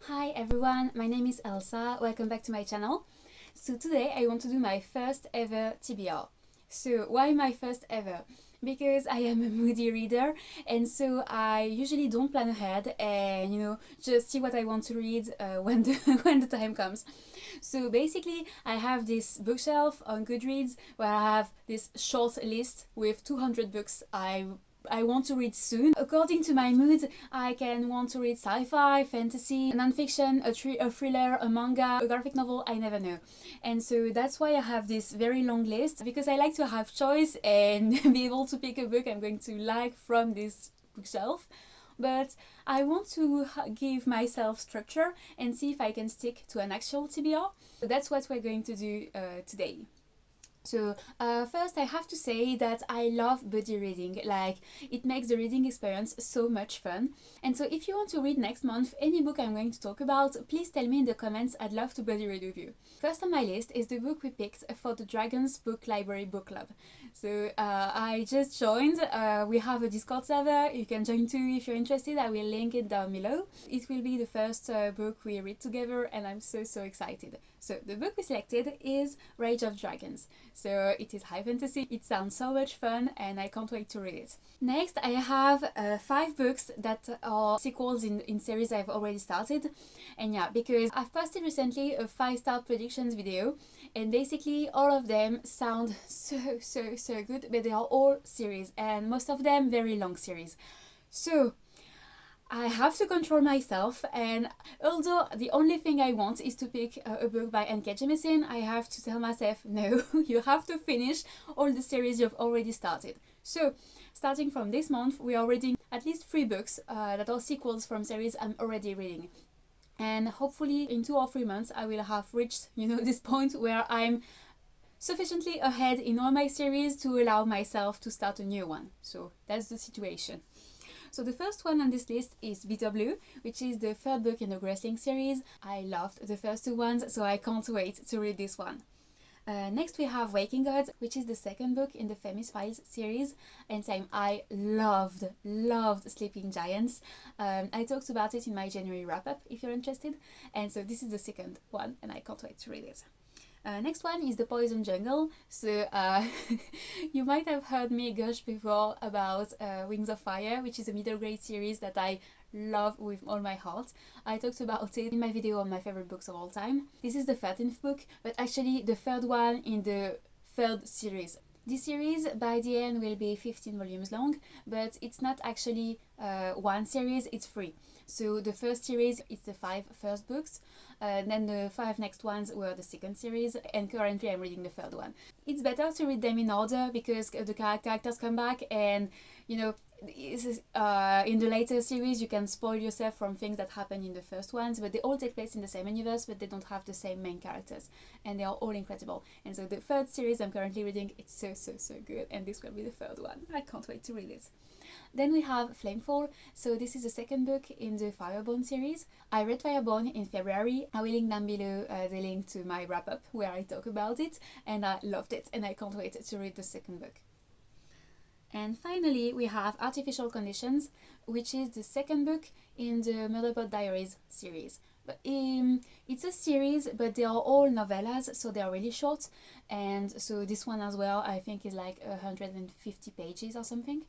Hi everyone, my name is Elsa, welcome back to my channel. So today I want to do my first ever TBR. So why my first ever? Because I am a moody reader, and so I usually don't plan ahead and just see what I want to read when the time comes. So basically I have this bookshelf on Goodreads where I have this short list with 200 books I want to read soon. According to my mood, I can want to read sci-fi, fantasy, non-fiction, a thriller, a manga, a graphic novel, I never know. And so that's why I have this very long list, because I like to have choice and be able to pick a book I'm going to like from this bookshelf. But I want to give myself structure and see if I can stick to an actual TBR. So that's what we're going to do today. So first I have to say that I love buddy reading, like it makes the reading experience so much fun. And so if you want to read next month any book I'm going to talk about, please tell me in the comments, I'd love to buddy read with you. First on my list is the book we picked for the Dragons Book Library Book Club. So I just joined, we have a Discord server, you can join too if you're interested, I will link it down below. It will be the first book we read together and I'm so excited. So the book we selected is Rage of Dragons. So it is high fantasy, it sounds so much fun and I can't wait to read it. Next I have 5 books that are sequels in series I've already started. And yeah, because I've posted recently a 5-star predictions video and basically all of them sound so good, but they are all series and most of them very long series. So I have to control myself, and although the only thing I want is to pick a book by N.K. Jemisin, I have to tell myself, no, you have to finish all the series you've already started. So, starting from this month, we are reading at least 3 books that are sequels from series I'm already reading. And hopefully in 2 or 3 months I will have reached, this point where I'm sufficiently ahead in all my series to allow myself to start a new one. So that's the situation. So the first one on this list is Bitterblue, which is the 3rd book in the wrestling series. I loved the first 2 ones, so I can't wait to read this one. Next we have Waking Gods, which is the 2nd book in the Famous Files series, and same, I loved Sleeping Giants. I talked about it in my January wrap-up if you're interested, and so this is the 2nd one and I can't wait to read it. Next one is The Poison Jungle. So you might have heard me gush before about Wings of Fire, which is a middle grade series that I love with all my heart. I talked about it in my video on my favorite books of all time. This is the 13th book, but actually the 3rd one in the 3rd series. This series by the end will be 15 volumes long, but it's not actually one series, it's 3. So the first series is the 5 first books, then the 5 next ones were the 2nd series, and currently I'm reading the 3rd one. It's better to read them in order because the characters come back, and in the later series you can spoil yourself from things that happen in the first ones, but they all take place in the same universe, but they don't have the same main characters, and they are all incredible. And so the 3rd series I'm currently reading, it's so good, and this will be the 3rd one. I can't wait to read it. Then we have Flamefall. So this is the 2nd book in the Fireborn series. I read Fireborn in February. I will link down below the link to my wrap-up where I talk about it, and I loved it and I can't wait to read the 2nd book. And finally we have Artificial Conditions, which is the 2nd book in the Murderbot Diaries series. But it's a series, but they are all novellas, so they are really short, and so this one as well I think is like 150 pages or something.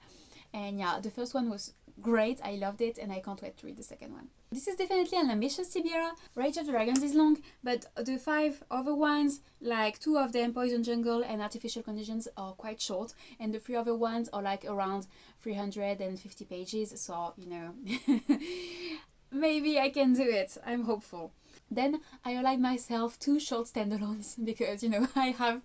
And yeah, the first one was great, I loved it, and I can't wait to read the 2nd one. This is definitely an ambitious TBR. Rage of Dragons is long, but the 5 other ones, like 2 of them, Poison Jungle and Artificial Conditions, are quite short, and the 3 other ones are like around 350 pages, so maybe I can do it, I'm hopeful. Then I allowed myself 2 short standalones because I have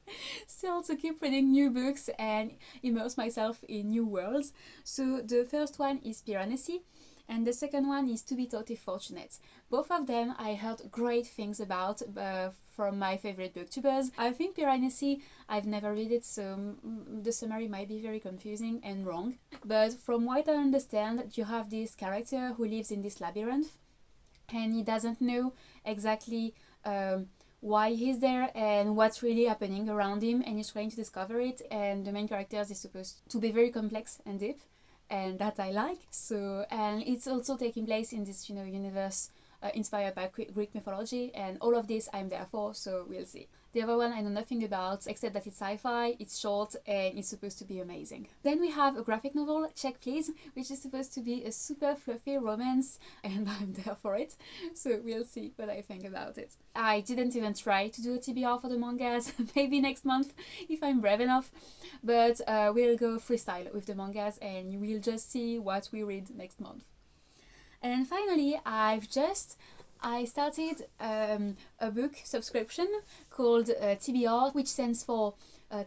still to keep reading new books and immerse myself in new worlds. So the first one is Piranesi and the 2nd one is To Be Totally Fortunate. Both of them I heard great things about from my favorite booktubers. I think Piranesi, I've never read it, so the summary might be very confusing and wrong. But from what I understand, you have this character who lives in this labyrinth, and he doesn't know exactly why he's there and what's really happening around him, and he's trying to discover it, and the main characters is supposed to be very complex and deep, and that I like. So, and it's also taking place in this universe inspired by Greek mythology, and all of this I'm there for, so we'll see. The other one I know nothing about, except that it's sci-fi, it's short, and it's supposed to be amazing. Then we have a graphic novel, Check Please, which is supposed to be a super fluffy romance, and I'm there for it, so we'll see what I think about it. I didn't even try to do a TBR for the mangas, maybe next month if I'm brave enough, but we'll go freestyle with the mangas and you will just see what we read next month. And finally, I started a book subscription called TBR, which stands for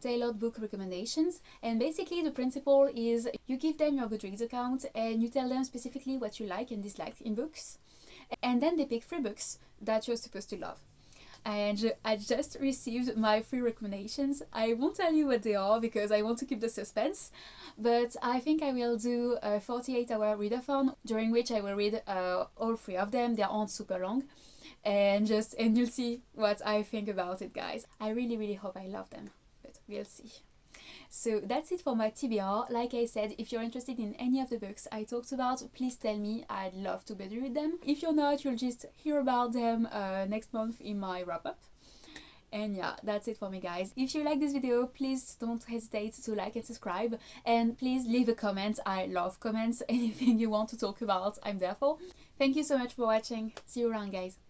Tailored Book Recommendations. And basically the principle is you give them your Goodreads account and you tell them specifically what you like and dislike in books. And then they pick 3 books that you're supposed to love. And I just received my 3 recommendations. I won't tell you what they are because I want to keep the suspense, but I think I will do a 48-hour readathon during which I will read all 3 of them. They aren't super long, and you'll see what I think about it, guys. I really hope I love them, but we'll see. So that's it for my TBR. Like I said, if you're interested in any of the books I talked about, please tell me. I'd love to better read them. If you're not, you'll just hear about them next month in my wrap-up. And yeah, that's it for me, guys. If you like this video, please don't hesitate to like and subscribe, and please leave a comment. I love comments. Anything you want to talk about, I'm there for. Thank you so much for watching. See you around, guys.